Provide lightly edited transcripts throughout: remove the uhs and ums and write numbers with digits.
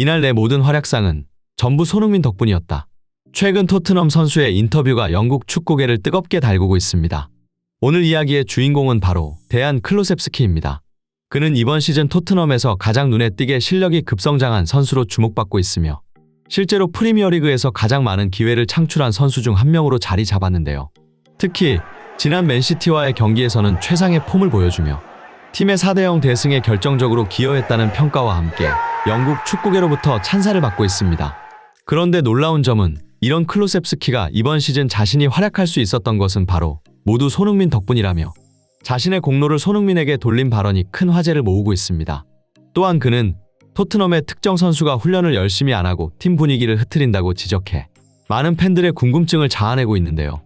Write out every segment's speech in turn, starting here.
이날 내 모든 활약상은 전부 손흥민 덕분이었다. 최근 토트넘 선수의 인터뷰가 영국 축구계를 뜨겁게 달구고 있습니다. 오늘 이야기의 주인공은 바로 데안 클루셉스키입니다. 그는 이번 시즌 토트넘에서 가장 눈에 띄게 실력이 급성장한 선수로 주목받고 있으며 실제로 프리미어리그에서 가장 많은 기회를 창출한 선수 중 한 명으로 자리 잡았는데요. 특히 지난 맨시티와의 경기에서는 최상의 폼을 보여주며 팀의 4대0 대승에 결정적으로 기여했다는 평가와 함께 영국 축구계로부터 찬사를 받고 있습니다. 그런데 놀라운 점은 이런 클루셉스키가 이번 시즌 자신이 활약할 수 있었던 것은 바로 모두 손흥민 덕분이라며 자신의 공로를 손흥민에게 돌린 발언이 큰 화제를 모으고 있습니다. 또한 그는 토트넘의 특정 선수가 훈련을 열심히 안 하고 팀 분위기를 흐트린다고 지적해 많은 팬들의 궁금증을 자아내고 있는데요.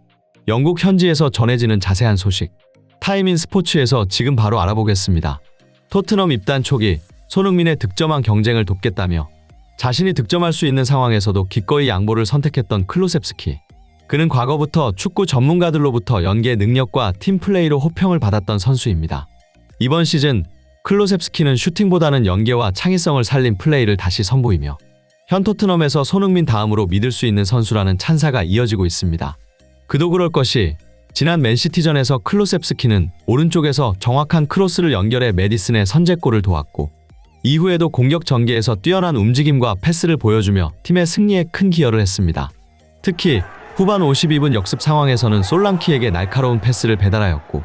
영국 현지에서 전해지는 자세한 소식, 타임인 스포츠에서 지금 바로 알아보겠습니다. 토트넘 입단 초기 손흥민의 득점왕 경쟁을 돕겠다며 자신이 득점할 수 있는 상황에서도 기꺼이 양보를 선택했던 클루셉스키. 그는 과거부터 축구 전문가들로부터 연계 능력과 팀 플레이로 호평을 받았던 선수입니다. 이번 시즌 클루셉스키는 슈팅보다는 연계와 창의성을 살린 플레이를 다시 선보이며 현 토트넘에서 손흥민 다음으로 믿을 수 있는 선수라는 찬사가 이어지고 있습니다. 그도 그럴 것이 지난 맨시티전에서 클루셉스키는 오른쪽에서 정확한 크로스를 연결해 메디슨의 선제골을 도왔고 이후에도 공격 전개에서 뛰어난 움직임과 패스를 보여주며 팀의 승리에 큰 기여를 했습니다. 특히 후반 52분 역습 상황에서는 솔랑키에게 날카로운 패스를 배달하였고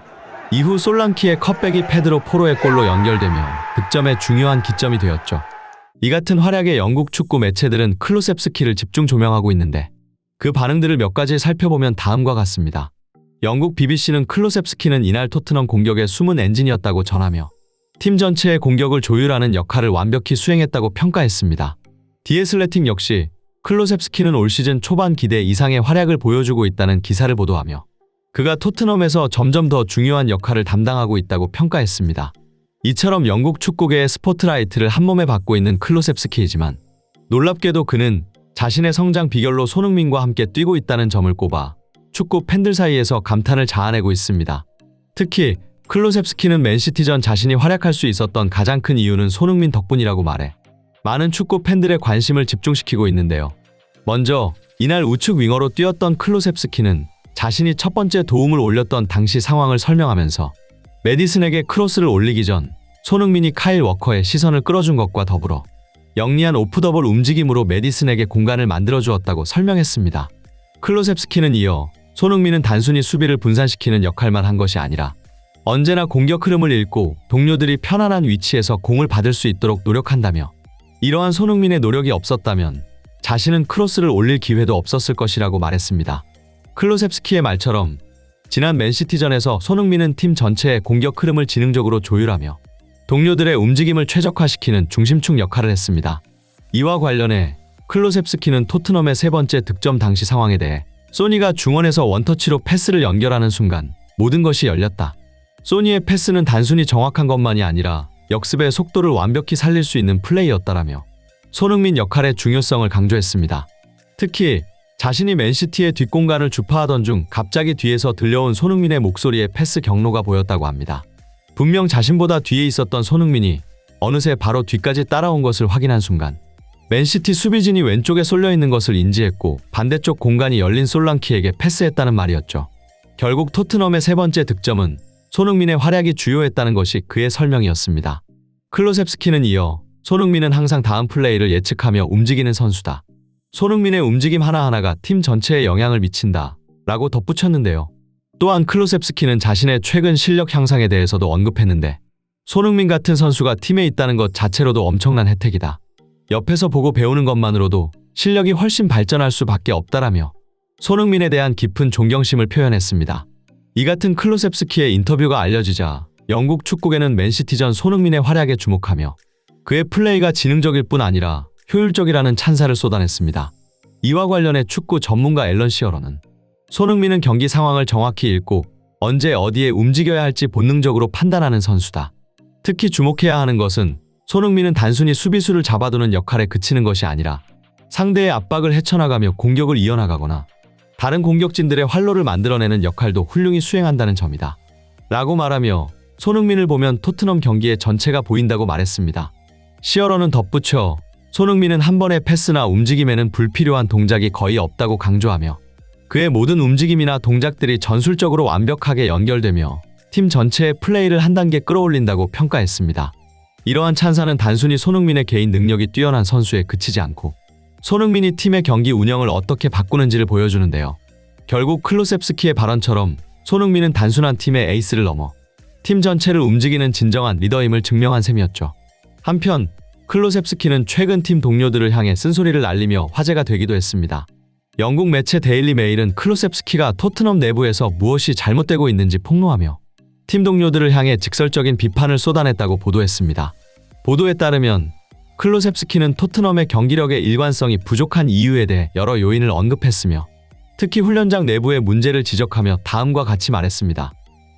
이후 솔랑키의 컷백이 페드로 포로의 골로 연결되며 득점의 중요한 기점이 되었죠. 이 같은 활약에 영국 축구 매체들은 클루셉스키를 집중 조명하고 있는데 그 반응들을 몇 가지 살펴보면 다음과 같습니다. 영국 BBC는 클루셉스키는 이날 토트넘 공격의 숨은 엔진이었다고 전하며 팀 전체의 공격을 조율하는 역할을 완벽히 수행했다고 평가했습니다. 디 애슬레틱 역시 클루셉스키는 올 시즌 초반 기대 이상의 활약을 보여주고 있다는 기사를 보도하며 그가 토트넘에서 점점 더 중요한 역할을 담당하고 있다고 평가했습니다. 이처럼 영국 축구계의 스포트라이트를 한몸에 받고 있는 클루셉스키이지만 놀랍게도 그는 자신의 성장 비결로 손흥민과 함께 뛰고 있다는 점을 꼽아 축구 팬들 사이에서 감탄을 자아내고 있습니다. 특히 클루셉스키는 맨시티전 자신이 활약할 수 있었던 가장 큰 이유는 손흥민 덕분이라고 말해 많은 축구 팬들의 관심을 집중시키고 있는데요. 먼저 이날 우측 윙어로 뛰었던 클루셉스키는 자신이 첫 번째 도움을 올렸던 당시 상황을 설명하면서 메디슨에게 크로스를 올리기 전 손흥민이 카일 워커의 시선을 끌어준 것과 더불어 영리한 오프더볼 움직임으로 메디슨에게 공간을 만들어주었다고 설명했습니다. 클루셉스키는 이어 손흥민은 단순히 수비를 분산시키는 역할만 한 것이 아니라 언제나 공격 흐름을 읽고 동료들이 편안한 위치에서 공을 받을 수 있도록 노력한다며 이러한 손흥민의 노력이 없었다면 자신은 크로스를 올릴 기회도 없었을 것이라고 말했습니다. 클루셉스키의 말처럼 지난 맨시티전에서 손흥민은 팀 전체의 공격 흐름을 지능적으로 조율하며 동료들의 움직임을 최적화시키는 중심축 역할을 했습니다. 이와 관련해 클루셉스키는 토트넘의 세 번째 득점 당시 상황에 대해 소니가 중원에서 원터치로 패스를 연결하는 순간 모든 것이 열렸다. 소니의 패스는 단순히 정확한 것만이 아니라 역습의 속도를 완벽히 살릴 수 있는 플레이였다라며 손흥민 역할의 중요성을 강조했습니다. 특히 자신이 맨시티의 뒷공간을 주파하던 중 갑자기 뒤에서 들려온 손흥민의 목소리에 패스 경로가 보였다고 합니다. 분명 자신보다 뒤에 있었던 손흥민이 어느새 바로 뒤까지 따라온 것을 확인한 순간 맨시티 수비진이 왼쪽에 쏠려 있는 것을 인지했고 반대쪽 공간이 열린 솔랑키에게 패스했다는 말이었죠. 결국 토트넘의 세 번째 득점은 손흥민의 활약이 주요했다는 것이 그의 설명이었습니다. 클루셉스키는 이어 손흥민은 항상 다음 플레이를 예측하며 움직이는 선수다. 손흥민의 움직임 하나하나가 팀 전체에 영향을 미친다 라고 덧붙였는데요. 또한 클루셉스키는 자신의 최근 실력 향상에 대해서도 언급했는데 손흥민 같은 선수가 팀에 있다는 것 자체로도 엄청난 혜택이다. 옆에서 보고 배우는 것만으로도 실력이 훨씬 발전할 수밖에 없다라며 손흥민에 대한 깊은 존경심을 표현했습니다. 이 같은 클루셉스키의 인터뷰가 알려지자 영국 축구계는 맨시티전 손흥민의 활약에 주목하며 그의 플레이가 지능적일 뿐 아니라 효율적이라는 찬사를 쏟아냈습니다. 이와 관련해 축구 전문가 앨런 시어러는 손흥민은 경기 상황을 정확히 읽고 언제 어디에 움직여야 할지 본능적으로 판단하는 선수다. 특히 주목해야 하는 것은 손흥민은 단순히 수비수를 잡아두는 역할에 그치는 것이 아니라 상대의 압박을 헤쳐나가며 공격을 이어나가거나 다른 공격진들의 활로를 만들어내는 역할도 훌륭히 수행한다는 점이다. 라고 말하며 손흥민을 보면 토트넘 경기의 전체가 보인다고 말했습니다. 시어러는 덧붙여 손흥민은 한 번의 패스나 움직임에는 불필요한 동작이 거의 없다고 강조하며 그의 모든 움직임이나 동작들이 전술적으로 완벽하게 연결되며 팀 전체의 플레이를 한 단계 끌어올린다고 평가했습니다. 이러한 찬사는 단순히 손흥민의 개인 능력이 뛰어난 선수에 그치지 않고 손흥민이 팀의 경기 운영을 어떻게 바꾸는지를 보여주는데요. 결국 클로셉스키의 발언처럼 손흥민은 단순한 팀의 에이스를 넘어 팀 전체를 움직이는 진정한 리더임을 증명한 셈이었죠. 한편 클로셉스키는 최근 팀 동료들을 향해 쓴소리를 날리며 화제가 되기도 했습니다. 영국 매체 데일리 메일은 클로셉스키가 토트넘 내부에서 무엇이 잘못되고 있는지 폭로하며 팀 동료들을 향해 직설적인 비판을 쏟아냈다고 보도했습니다. 보도에 따르면 클로셉스키는 토트넘의 경기력의 일관성이 부족한 이유에 대해 여러 요인을 언급했으며 특히 훈련장 내부의 문제를 지적하며 다음과 같이 말했습니다.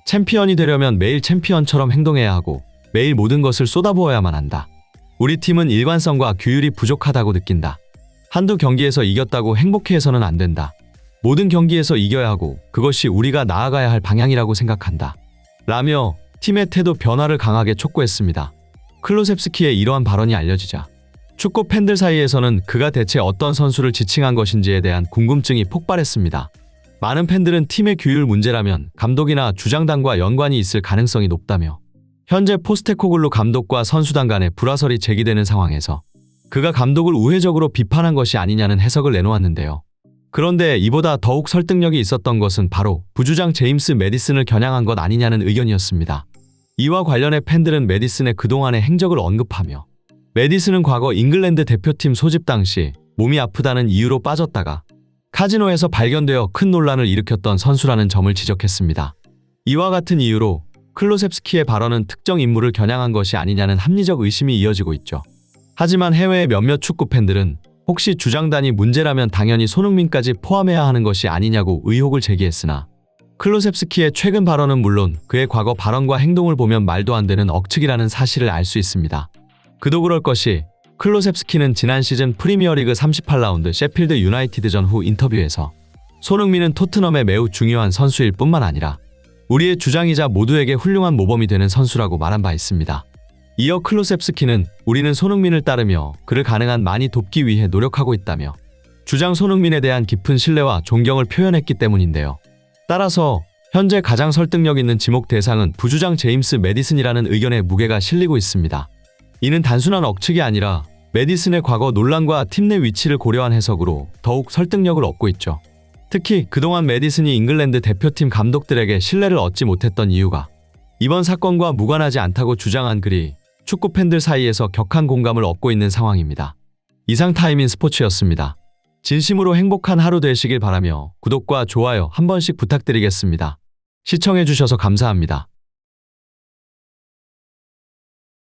챔피언이 되려면 매일 챔피언처럼 행동해야 하고 매일 모든 것을 쏟아부어야만 한다. 우리 팀은 일관성과 규율이 부족하다고 느낀다. 한두 경기에서 이겼다고 행복해해서는 안 된다. 모든 경기에서 이겨야 하고 그것이 우리가 나아가야 할 방향이라고 생각한다. 라며 팀의 태도 변화를 강하게 촉구했습니다. 클로셉스키의 이러한 발언이 알려지자 축구 팬들 사이에서는 그가 대체 어떤 선수를 지칭한 것인지에 대한 궁금증이 폭발했습니다. 많은 팬들은 팀의 규율 문제라면 감독이나 주장단과 연관이 있을 가능성이 높다며 현재 포스테코글루 감독과 선수단 간의 불화설이 제기되는 상황에서 그가 감독을 우회적으로 비판한 것이 아니냐는 해석을 내놓았는데요. 그런데 이보다 더욱 설득력이 있었던 것은 바로 부주장 제임스 매디슨을 겨냥한 것 아니냐는 의견이었습니다. 이와 관련해 팬들은 매디슨의 그동안의 행적을 언급하며 매디슨은 과거 잉글랜드 대표팀 소집 당시 몸이 아프다는 이유로 빠졌다가 카지노에서 발견되어 큰 논란을 일으켰던 선수라는 점을 지적했습니다. 이와 같은 이유로 클로셉스키의 발언은 특정 인물을 겨냥한 것이 아니냐는 합리적 의심이 이어지고 있죠. 하지만 해외의 몇몇 축구 팬들은 혹시 주장단이 문제라면 당연히 손흥민까지 포함해야 하는 것이 아니냐고 의혹을 제기했으나 클로셉스키의 최근 발언은 물론 그의 과거 발언과 행동을 보면 말도 안 되는 억측이라는 사실을 알 수 있습니다. 그도 그럴 것이 클로셉스키는 지난 시즌 프리미어리그 38라운드 셰필드 유나이티드전 후 인터뷰에서 손흥민은 토트넘의 매우 중요한 선수일 뿐만 아니라 우리의 주장이자 모두에게 훌륭한 모범이 되는 선수라고 말한 바 있습니다. 이어 클로셉스키는 우리는 손흥민을 따르며 그를 가능한 많이 돕기 위해 노력하고 있다며 주장 손흥민에 대한 깊은 신뢰와 존경을 표현했기 때문인데요. 따라서 현재 가장 설득력 있는 지목 대상은 부주장 제임스 매디슨이라는 의견에 무게가 실리고 있습니다. 이는 단순한 억측이 아니라 매디슨의 과거 논란과 팀 내 위치를 고려한 해석으로 더욱 설득력을 얻고 있죠. 특히 그동안 매디슨이 잉글랜드 대표팀 감독들에게 신뢰를 얻지 못했던 이유가 이번 사건과 무관하지 않다고 주장한 글이 축구 팬들 사이에서 격한 공감을 얻고 있는 상황입니다. 이상 타임인 스포츠였습니다. 진심으로 행복한 하루 되시길 바라며 구독과 좋아요 한 번씩 부탁드리겠습니다. 시청해주셔서 감사합니다.